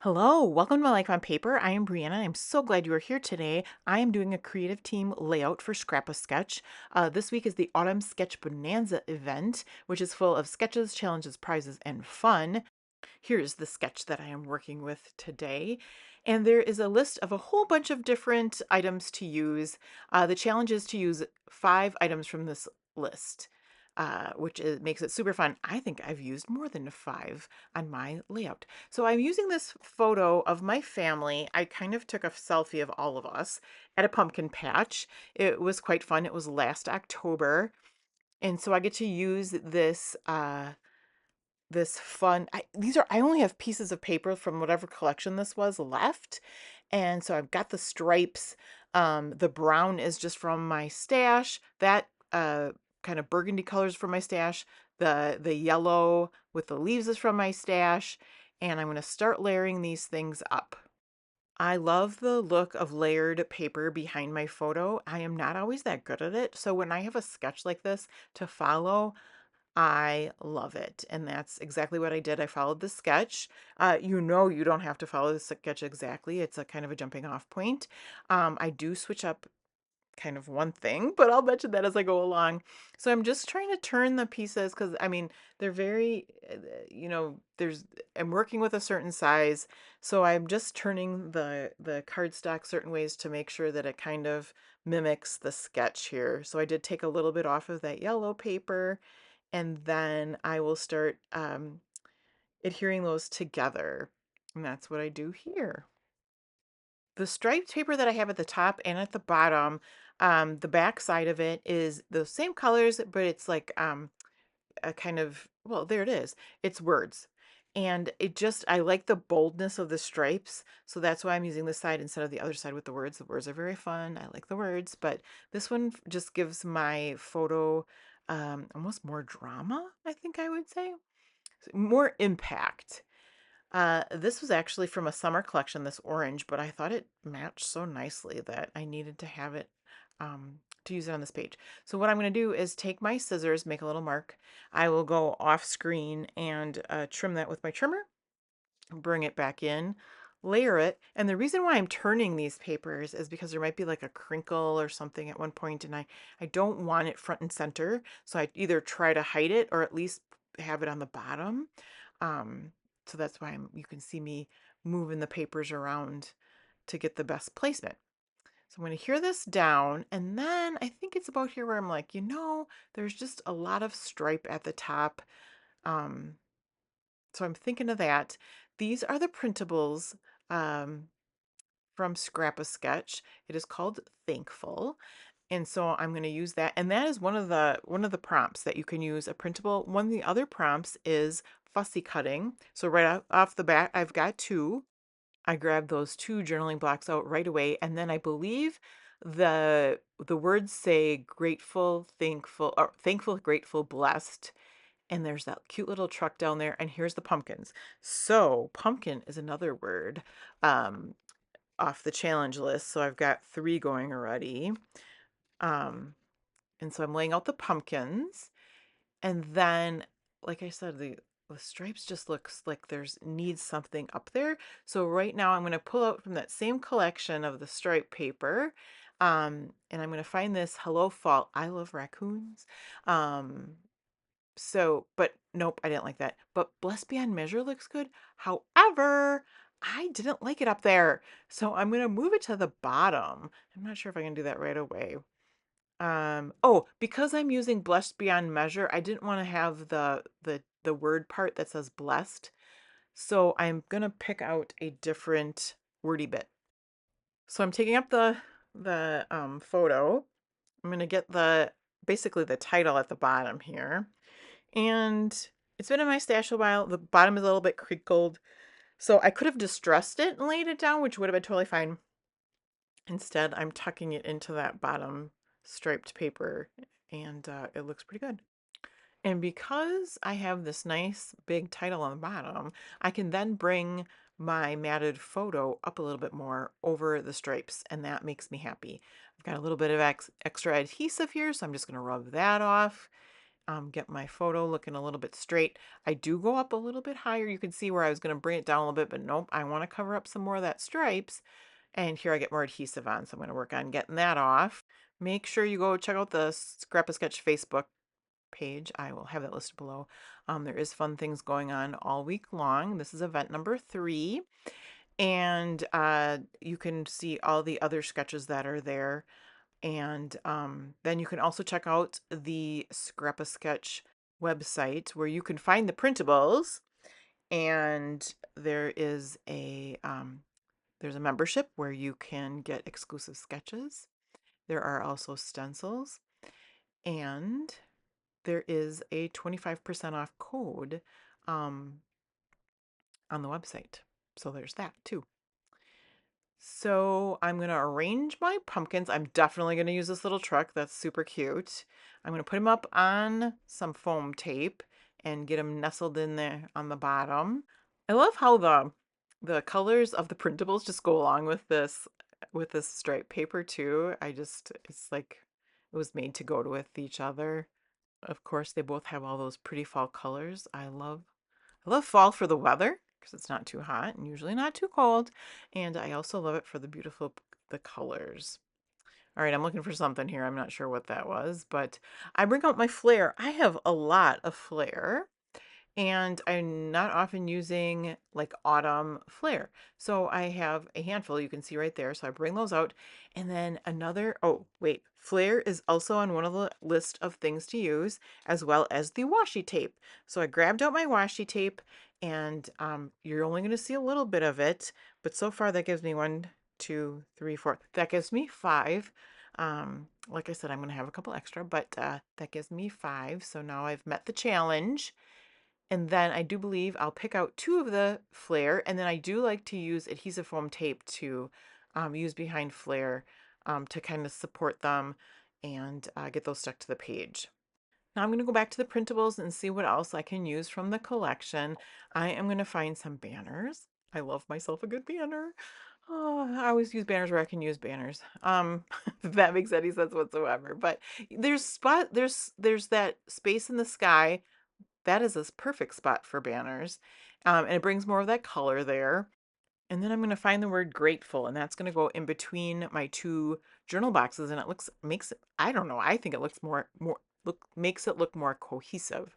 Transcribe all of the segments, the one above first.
Hello, welcome to My Life on Paper. I am Brianna. I'm so glad you are here today. I am doing a creative team layout for Scrap a Sketch. This week is the Autumn Sketch Bonanza event, which is full of sketches, challenges, prizes, and fun. Here's the sketch that I am working with today. And there is a list of a whole bunch of different items to use. The challenge is to use 5 items from this list, makes it super fun. I think I've used more than 5 on my layout. So I'm using this photo of my family. I kind of took a selfie of all of us at a pumpkin patch. It was quite fun. It was last October. And so I get to use this fun I only have pieces of paper from whatever collection this was left, and so I've got the stripes. The brown is just from my stash. That kind of burgundy colors from my stash. The yellow with the leaves is from my stash, and I'm going to start layering these things up. I love the look of layered paper behind my photo. I am not always that good at it, so when I have a sketch like this to follow, I love it. And that's exactly what I did. I followed the sketch. You don't have to follow the sketch exactly. It's a kind of a jumping off point. I do switch up kind of one thing, but I'll mention that as I go along. So I'm just trying to turn the pieces because I mean, they're very, I'm working with a certain size. So I'm just turning the cardstock certain ways to make sure that it kind of mimics the sketch here. So I did take a little bit off of that yellow paper, and then I will start adhering those together. And that's what I do here. The striped paper that I have at the top and at the bottom, the back side of it is the same colors, but it's like a kind of, well, there it is. It's words. And I like the boldness of the stripes. So that's why I'm using this side instead of the other side with the words. The words are very fun. I like the words, but this one just gives my photo almost more drama, I think I would say. More impact. This was actually from a summer collection, this orange, but I thought it matched so nicely that I needed to have it to use it on this page. So what I'm going to do is take my scissors, make a little mark. I will go off screen and trim that with my trimmer, bring it back in, layer it. And the reason why I'm turning these papers is because there might be like a crinkle or something at one point, and I don't want it front and center. So I either try to hide it or at least have it on the bottom. Um, so that's why you can see me moving the papers around to get the best placement. So I'm going to hear this down, and then I think it's about here where I'm like, there's just a lot of stripe at the top. Um, so I'm thinking of that. These are the printables um, from Scrap a Sketch. It is called Thankful. And so I'm going to use that. And that is one of the prompts that you can use a printable. One of the other prompts is fussy cutting. So right off the bat, I've got 2. I grabbed those 2 journaling blocks out right away. And then I believe the words say grateful, thankful, or thankful, grateful, blessed. And there's that cute little truck down there. And here's the pumpkins. So pumpkin is another word um, off the challenge list. So I've got 3 going already. Um, and so I'm laying out the pumpkins. And then, like I said, the stripes just looks like there's needs something up there. So right now I'm going to pull out from that same collection of the stripe paper. And I'm going to find this Hello Fall. I love raccoons. Um, but nope, I didn't like that. But Blessed Beyond Measure looks good. However, I didn't like it up there. So I'm going to move it to the bottom. I'm not sure if I can do that right away. Oh, because I'm using blessed beyond measure, I didn't want to have the word part that says blessed. So I'm gonna pick out a different wordy bit. So I'm taking up the photo. I'm gonna get basically the title at the bottom here. And it's been in my stash a while. The bottom is a little bit crinkled. So I could have distressed it and laid it down, which would have been totally fine. Instead, I'm tucking it into that bottom striped paper, and it looks pretty good. And because I have this nice big title on the bottom, I can then bring my matted photo up a little bit more over the stripes, and that makes me happy. I've got a little bit of extra adhesive here, so I'm just going to rub that off. get my photo looking a little bit straight. I do go up a little bit higher. You can see where I was going to bring it down a little bit, but nope, I want to cover up some more of that stripes. And here I get more adhesive on, so I'm going to work on getting that off. Make sure you go check out the Scrap a Sketch Facebook page. I will have that listed below. There is fun things going on all week long. This is event number 3. And you can see all the other sketches that are there. And then you can also check out the Scrap a Sketch website where you can find the printables. And there's a membership where you can get exclusive sketches. There are also stencils, and there is a 25% off code um, on the website. So there's that too. So I'm going to arrange my pumpkins. I'm definitely going to use this little truck. That's super cute. I'm going to put them up on some foam tape and get them nestled in there on the bottom. I love how the colors of the printables just go along with this striped paper too. It's like it was made to go with each other. Of course, they both have all those pretty fall colors. I love fall for the weather because it's not too hot and usually not too cold. And I also love it for the colors. All right, I'm looking for something here. I'm not sure what that was, but I bring out my flare. I have a lot of flare and I'm not often using like autumn flare. So I have a handful you can see right there. So I bring those out and then oh wait, flare is also on one of the list of things to use as well as the washi tape. So I grabbed out my washi tape and you're only going to see a little bit of it, but so far that gives me 1, 2, 3, 4. That gives me 5. Like I said, I'm going to have a couple extra, but that gives me 5. So now I've met the challenge. And then I do believe I'll pick out 2 of the flare, and then I do like to use adhesive foam tape to use behind flare to kind of support them and get those stuck to the page. Now I'm going to go back to the printables and see what else I can use from the collection. I am going to find some banners. I love myself a good banner. Oh, I always use banners where I can use banners. If that makes any sense whatsoever. But there's that space in the sky that is a perfect spot for banners. And it brings more of that color there. And then I'm going to find the word grateful, and that's going to go in between my 2 journal boxes. And I don't know, I think it looks makes it look more cohesive.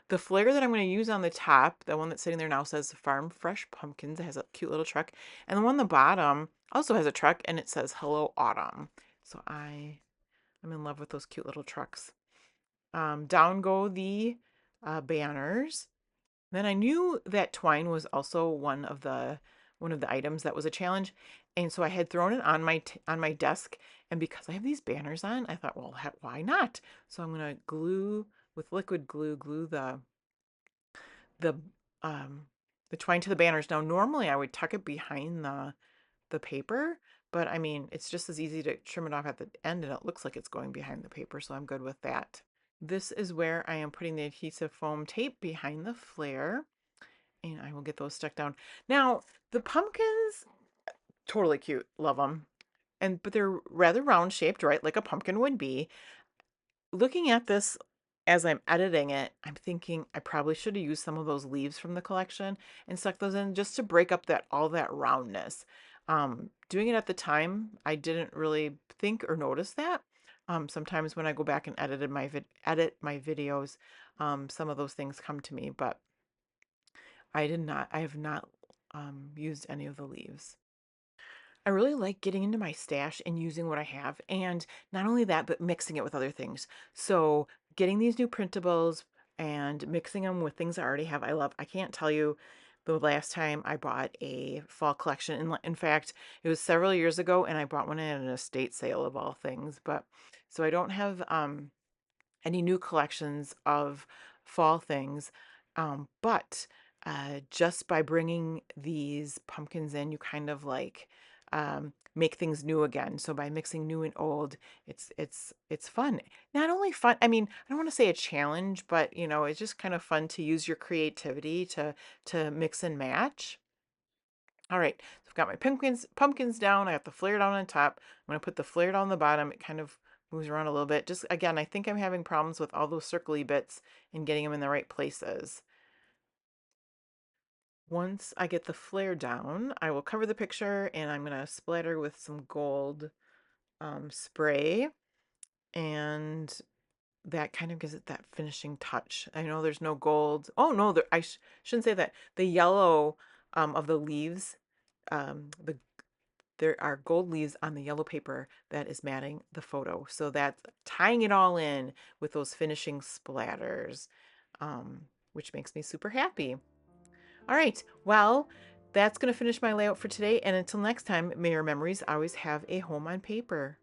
The flare that I'm going to use on the top, the one that's sitting there now says Farm Fresh Pumpkins. It has a cute little truck. And the one on the bottom also has a truck and it says Hello Autumn. So I'm in love with those cute little trucks. Down go the banners. Then I knew that twine was also one of the items that was a challenge, and so I had thrown it on my desk. And because I have these banners on, I thought, well, why not? So I'm gonna glue with liquid glue the um the twine to the banners. Now normally I would tuck it behind the paper, but I mean it's just as easy to trim it off at the end, and it looks like it's going behind the paper, so I'm good with that. This is where I am putting the adhesive foam tape behind the flare, and I will get those stuck down. Now, the pumpkins, totally cute, love them. But they're rather round shaped, right? Like a pumpkin would be. Looking at this as I'm editing it, I'm thinking I probably should have used some of those leaves from the collection and stuck those in just to break up all that roundness. Doing it at the time, I didn't really think or notice that. Sometimes when I go back and edit my videos, some of those things come to me, but I have not used any of the leaves. I really like getting into my stash and using what I have. And not only that, but mixing it with other things. So getting these new printables and mixing them with things I already have, I love. I can't tell you the last time I bought a fall collection. In fact, it was several years ago and I bought one at an estate sale of all things. But so I don't have any new collections of fall things. But just by bringing these pumpkins in, you kind of like make things new again. So by mixing new and old, it's fun. Not only fun, I mean, I don't want to say a challenge, but you know, it's just kind of fun to use your creativity to mix and match. All right, so I've got my pumpkins down. I got the flare down on top. I'm going to put the flare down on the bottom. It kind of moves around a little bit. Just again, I think I'm having problems with all those circly bits and getting them in the right places. Once I get the flare down, I will cover the picture and I'm going to splatter with some gold spray, and that kind of gives it that finishing touch. I know there's no gold. Oh no, shouldn't say that. The yellow of the leaves, the there are gold leaves on the yellow paper that is matting the photo. So that's tying it all in with those finishing splatters, which makes me super happy. All right, well, that's going to finish my layout for today. And until next time, may your memories always have a home on paper.